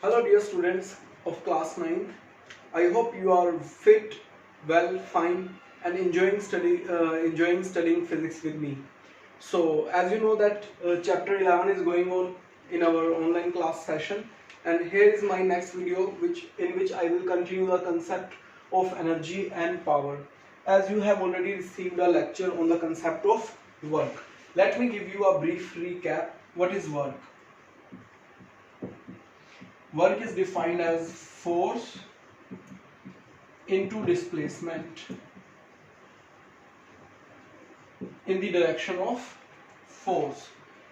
Hello dear students of class 9th. I hope you are fit, well, fine and enjoying studying physics with me. So as you know that chapter 11 is going on in our online class session, and here is my next video in which I will continue the concept of energy and power. As you have already received a lecture on the concept of work. Let me give you a brief recap. What is work? Work is defined as force into displacement in the direction of force.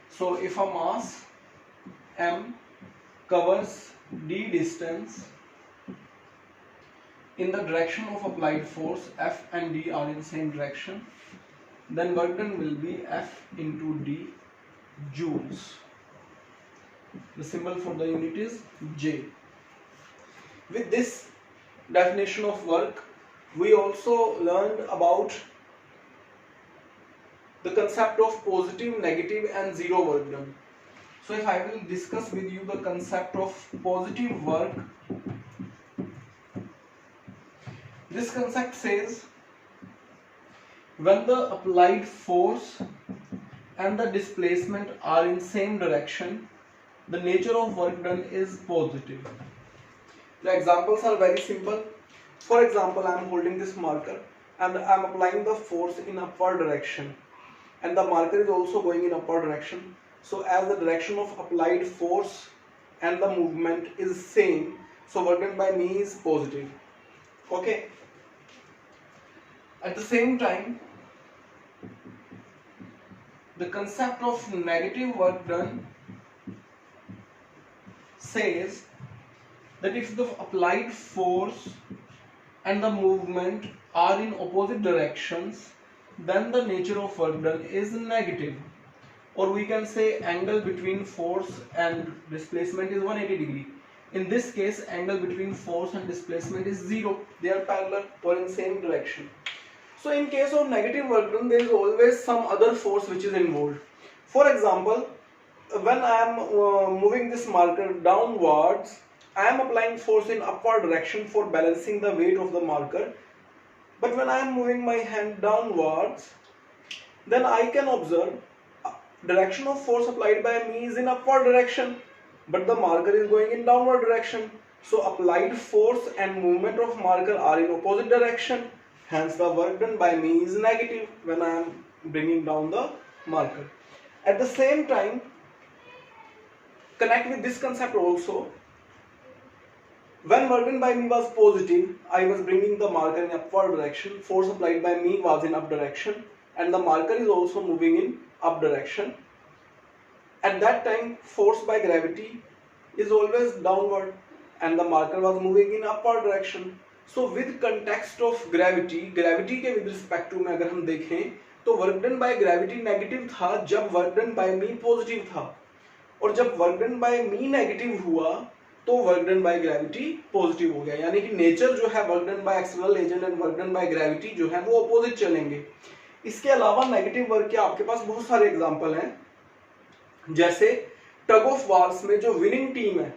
So if a mass m covers d distance in the direction of applied force, F and D are in same direction, then work done will be F into D joules. The symbol for the unit is J. With this definition of work, we also learned about the concept of positive, negative and zero work done. So if I will discuss with you the concept of positive work, this concept says when the applied force and the displacement are in same direction, the nature of work done is positive. The examples are very simple. For example, I am holding this marker and I am applying the force in upward direction, and the marker is also going in upward direction. So as the direction of applied force and the movement is same, so work done by me is positive. Okay. At the same time, the concept of negative work done says that if the applied force and the movement are in opposite directions, then the nature of work done is negative, or we can say angle between force and displacement is 180 degree. In this case, angle between force and displacement is 0. They are parallel or in same direction. So in case of negative work done, there is always some other force which is involved. For example, when I am moving this marker downwards, I am applying force in upward direction for balancing the weight of the marker. But when I am moving my hand downwards, then I can observe direction of force applied by me is in upward direction, but the marker is going in downward direction. So applied force and movement of marker are in opposite direction. Hence the work done by me is negative when I am bringing down the marker. At the same time, connect with this concept also. When work done by me was positive, I was bringing the marker in upward direction, force applied by me was in up direction, and the marker is also moving in up direction. At that time, force by gravity is always downward and the marker was moving in upward direction. So with context of gravity के with respect to में अगर हम देखें तो work done by gravity negative था जब work done by me positive था, और जब work done by me negative हुआ तो work done by gravity positive हो गया. यानी कि नेचर जो है work done by external agent and work done by gravity जो है वो अपोजिट चलेंगे. इसके अलावा नेगेटिव वर्क के आपके पास बहुत सारे एग्जांपल हैं. जैसे टग ऑफ वार्स में जो विनिंग टीम है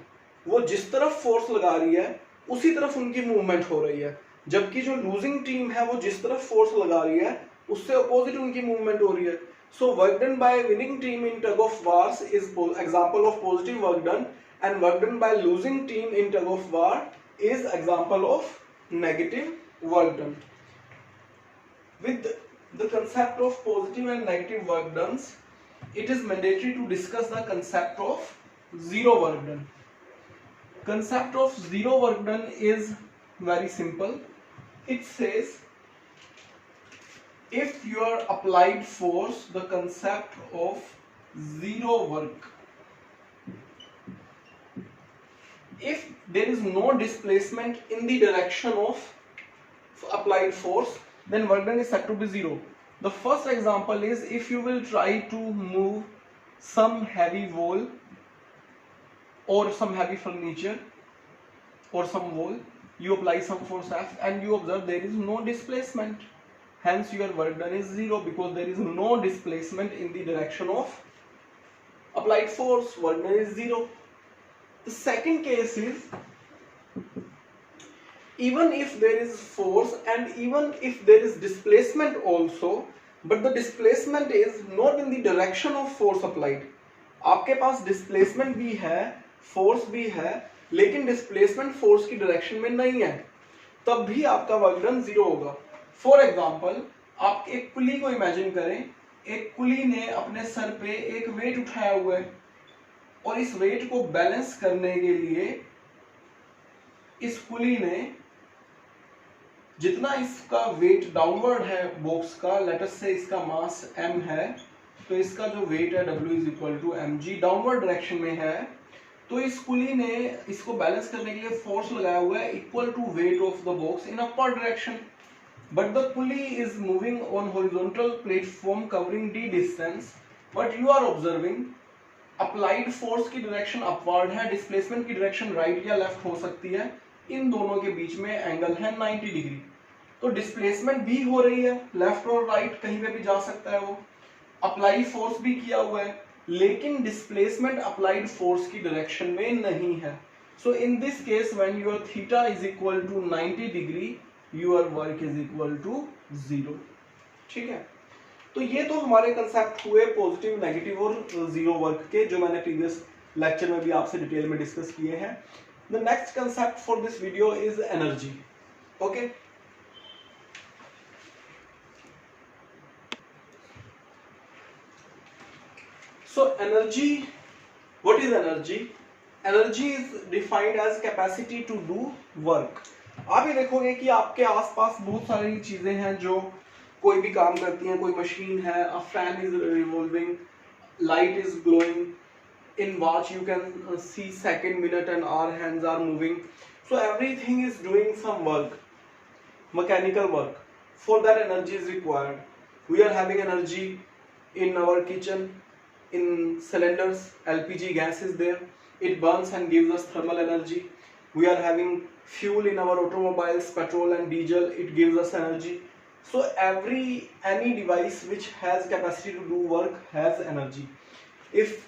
वो जिस तरफ फोर्स लगा रही है उसी तरफ उनकी मूवमेंट हो रही है, जबकि जो लूजिंग टीम है वो जिस तरफ फोर्स लगा रही है उससे अपोजिट उनकी मूवमेंट हो रही है. So work done by winning team in tug of wars is example of positive work done, and work done by losing team in tug of war is example of negative work done. With the concept of positive and negative work done, it is mandatory to discuss the concept of zero work done. Concept of zero work done is very simple. It says if your applied force, the concept of zero work, if there is no displacement in the direction of applied force, then work done is said to be zero. The first example is if you will try to move some heavy wall or some heavy furniture or some wall, you apply some force F and you observe there is no displacement. Hence your work done is zero because there is no displacement in the direction of applied force. Work done is zero. The second case is, even if there is force and even if there is displacement also, but the displacement is not in the direction of force applied. आपके पास displacement भी है, force भी है, लेकिन displacement force की direction में नहीं है, तब भी आपका वर्क डन जीरो होगा. फॉर एग्जाम्पल, आप एक कुली को इमेजिन करें. एक कुली ने अपने सर पे एक वेट उठाया हुआ है और इस वेट को बैलेंस करने के लिए इस कुली ने जितना इसका वेट डाउनवर्ड है बॉक्स का, लेटस से इसका मास m है, तो इसका जो वेट है W is equal to mg downward direction में है. तो इस कुली ने इसको बैलेंस करने के लिए फोर्स लगाया हुआ है equal to weight of the box in upward direction. But the pulley is moving on horizontal platform covering d distance, but you are observing applied force की डायरेक्शन अपवर्ड है, डिस्प्लेसमेंट की direction right या left हो सकती है. इन दोनों के बीच में एंगल है 90 डिग्री. तो डिस्प्लेसमेंट भी हो रही है, लेफ्ट और राइट कहीं पे भी जा सकता है वो. अप्लाई फोर्स भी किया हुआ है, लेकिन डिस्प्लेसमेंट अप्लाइड फोर्स की डायरेक्शन में नहीं है. So in this case when your theta is equal to 90 degree, your work is equal to 0. ठीक है. तो ये तो हमारे कंसेप्ट हुए पॉजिटिव, नेगेटिव और जीरो वर्क के, जो मैंने प्रीवियस लेक्चर में भी आपसे डिटेल में डिस्कस किए हैं. The next concept for this video is energy. Okay. So energy, what is energy? Energy is defined as capacity to do work. आप ये देखोगे कि आपके आसपास बहुत सारी चीजें हैं जो कोई भी काम करती हैं. कोई मशीन है, a fan is revolving, light is glowing, in watch you can see second, minute and hour, hands are moving. So everything is doing some work, mechanical work. For that energy is required. We are having energy in our kitchen. In cylinders, LPG gas is there. It burns and gives us thermal energy. We are having fuel in our automobiles, petrol and diesel. It gives us energy. So any device which has capacity to do work has energy. If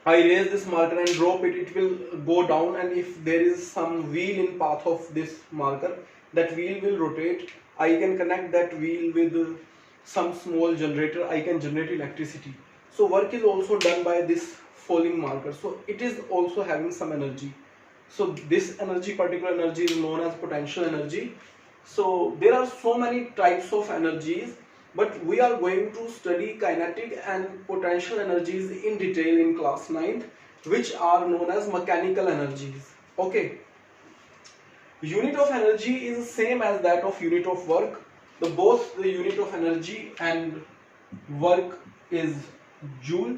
I raise this marker and drop it, it will go down, and if there is some wheel in path of this marker, that wheel will rotate. I can connect that wheel with some small generator. I can generate electricity. So work is also done by this falling marker. So it is also having some energy. So this energy, particular energy, is known as potential energy. So there are so many types of energies, but we are going to study kinetic and potential energies in detail in class 9th, which are known as mechanical energies. Okay. Unit of energy is same as that of unit of work. Both the unit of energy and work is joule.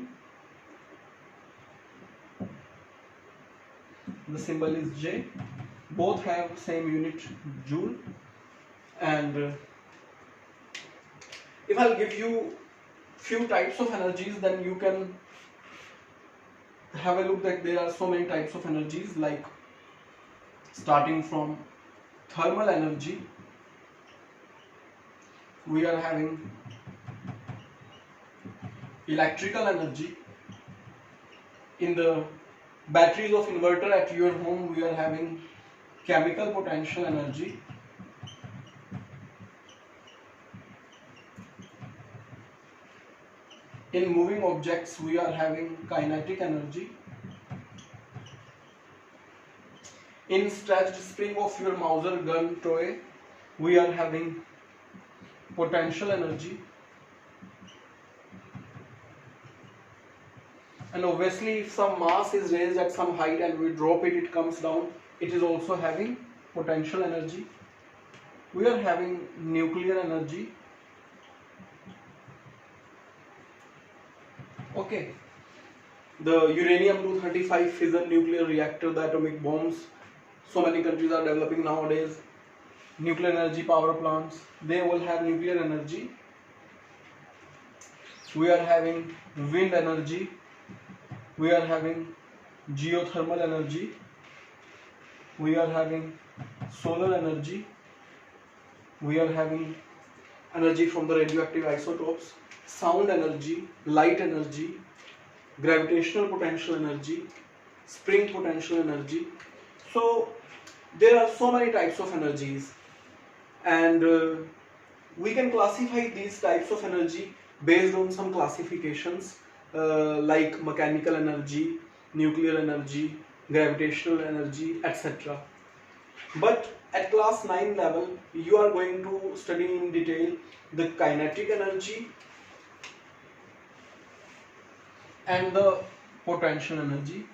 The symbol is J. Both have same unit, joule. And if I'll give you few types of energies, then you can have a look that there are so many types of energies, like starting from thermal energy, we are having electrical energy. In the batteries of inverter at your home, we are having chemical potential energy. In moving objects, we are having kinetic energy. In stretched spring of your Mauser gun toy, we are having potential energy. And obviously, if some mass is raised at some height and we drop it, it comes down. It is also having potential energy. We are having nuclear energy. Okay. The uranium-235 fission nuclear reactor, the atomic bombs. So many countries are developing nowadays. Nuclear energy power plants, they all have nuclear energy. We are having wind energy. We are having geothermal energy. We are having solar energy. We are having energy from the radioactive isotopes, sound energy, light energy, gravitational potential energy, spring potential energy. So there are so many types of energies, and we can classify these types of energy based on some classifications like mechanical energy, nuclear energy, gravitational energy, etc. But at class 9 level, you are going to study in detail the kinetic energy and the potential energy,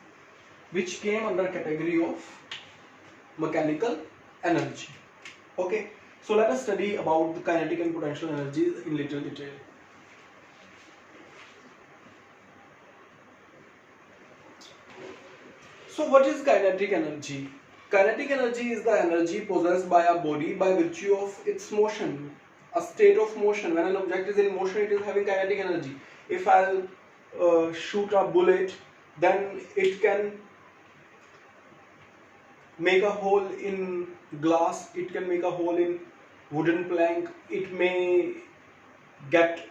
which came under category of mechanical energy. Okay, so let us study about the kinetic and potential energies in little detail. So what is kinetic energy? Kinetic energy is the energy possessed by a body by virtue of its motion, a state of motion. When an object is in motion, it is having kinetic energy. If I'll shoot a bullet, then it can make a hole in glass, it can make a hole in wooden plank, it may get,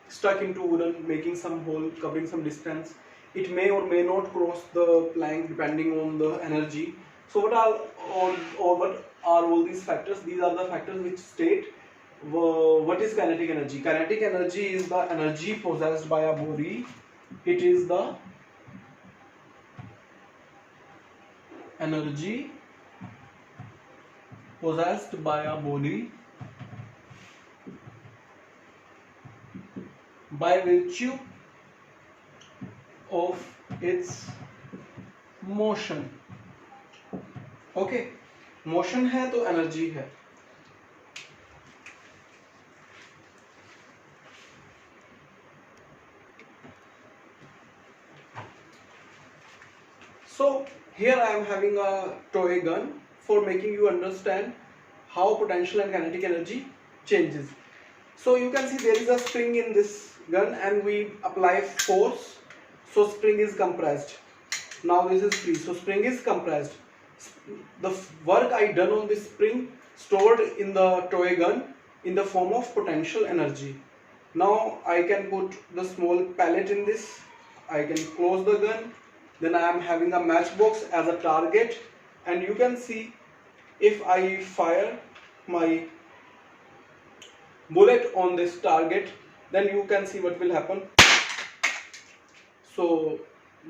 stuck into wooden, making some hole, covering some distance. It may or may not cross the plank depending on the energy. So what are all these factors? These are the factors which state what is kinetic energy. Kinetic energy is the energy possessed by a body. It is the energy possessed by a body by virtue of its motion. Okay, motion है तो energy है. So here I am having a toy gun for making you understand how potential and kinetic energy changes. So you can see there is a spring in this gun and we apply force. So spring is compressed. Now this is free. So spring is compressed. The work I done on this spring stored in the toy gun in the form of potential energy. Now I can put the small pellet in this. I can close the gun. Then I am having a matchbox as a target, and you can see if I fire my bullet on this target, then you can see what will happen. So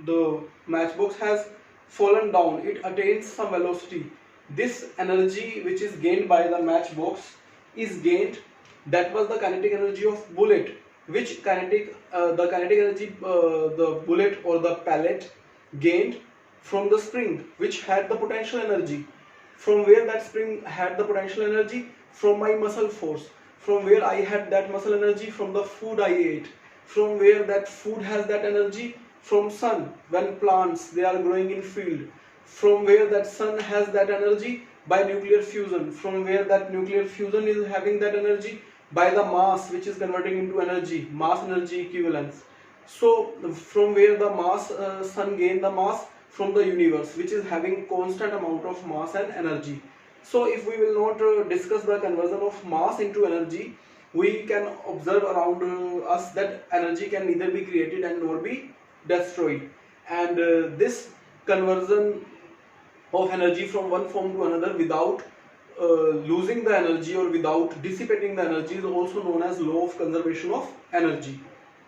the matchbox has fallen down, it attains some velocity. This energy which is gained by the matchbox is gained, that was the kinetic energy of bullet, which the kinetic energy the bullet or the pellet gained from the spring, which had the potential energy. From where that spring had the potential energy? From my muscle force. From where I had that muscle energy? From the food I ate. From where that food has that energy? From sun, when plants they are growing in field. From where that sun has that energy? By nuclear fusion. From where that nuclear fusion is having that energy? By the mass which is converting into energy, mass energy equivalence. So from where the mass sun gain the mass? From the universe, which is having constant amount of mass and energy. So if we will not discuss the conversion of mass into energy, we can observe around us that energy can neither be created and nor be destroyed, and this conversion of energy from one form to another without losing the energy or without dissipating the energy is also known as law of conservation of energy.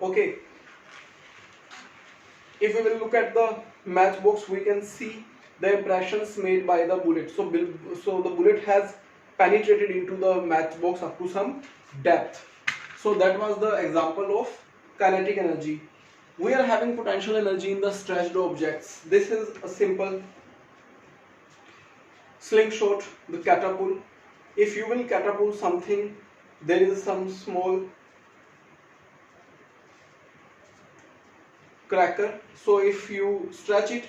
Okay, if we will look at the matchbox, we can see the impressions made by the bullet. So the bullet has penetrated into the matchbox up to some depth. So that was the example of kinetic energy. We are having potential energy in the stretched objects. This is a simple slingshot, the catapult. If you will catapult something, there is some small cracker. So if you stretch it,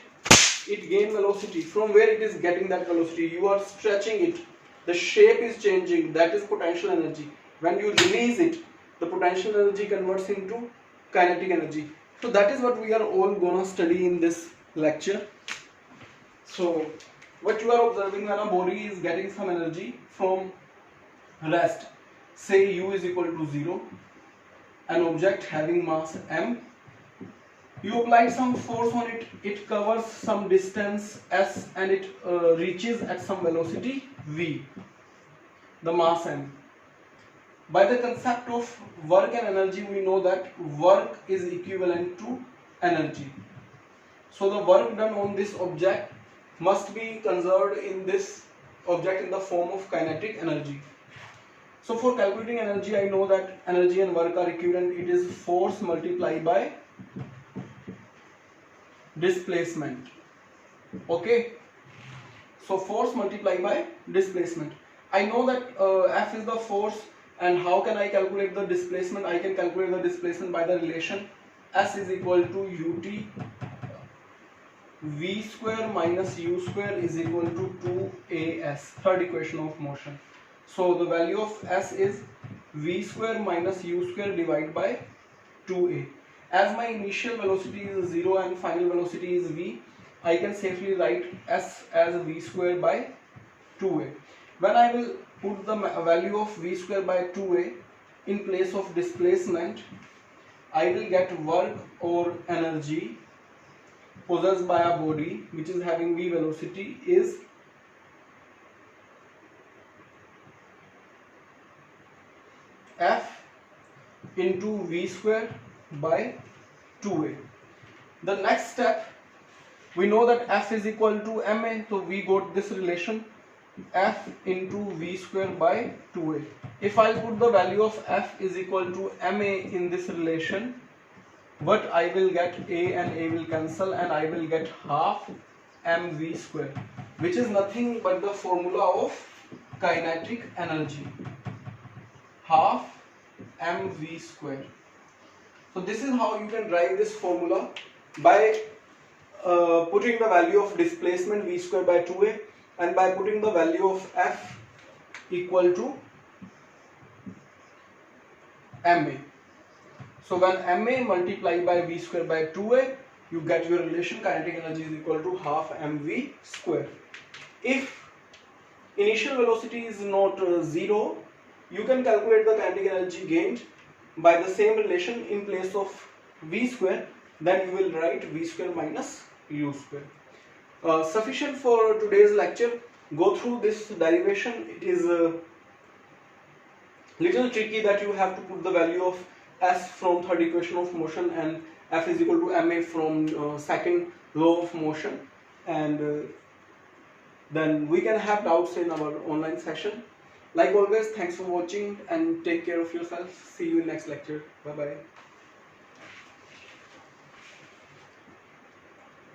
it gains velocity. From where it is getting that velocity? You are stretching it. The shape is changing. That is potential energy. When you release it, the potential energy converts into kinetic energy. So that is what we are all gonna study in this lecture. So what you are observing when a body is getting some energy from rest, say U is equal to 0, an object having mass m You apply some force on it, it covers some distance s and it reaches at some velocity v, the mass m. By the concept of work and energy, we know that work is equivalent to energy. So the work done on this object must be conserved in this object in the form of kinetic energy. So for calculating energy, I know that energy and work are equivalent. It is force multiplied by displacement. Okay. So force multiplied by displacement. I know that F is the force, and how can I calculate the displacement? I can calculate the displacement by the relation S is equal to ut v square minus u square is equal to 2as, third equation of motion. So the value of S is v square minus u square divided by 2a. As my initial velocity is 0 and final velocity is v, I can safely write S as v square by 2a. When I will put the value of v square by 2a in place of displacement, I will get work or energy possessed by a body which is having v velocity is F into v square by 2a. The next step, we know that F is equal to ma, so we got this relation F into v square by 2a. If I put the value of F is equal to ma in this relation, what I will get, a and a will cancel and I will get half mv square, which is nothing but the formula of kinetic energy, half mv square. So this is how you can derive this formula by putting the value of displacement v square by 2a and by putting the value of F equal to ma. So when ma multiplied by v square by 2a, you get your relation kinetic energy is equal to half mv square. If initial velocity is not 0, you can calculate the kinetic energy gained by the same relation in place of v square, then you will write v square minus u square. Sufficient for today's lecture. Go through this derivation. It is little tricky that you have to put the value of S from third equation of motion and F is equal to ma from second law of motion, and then we can have doubts in our online session. Like always, thanks for watching and take care of yourself. See you in next lecture. Bye bye.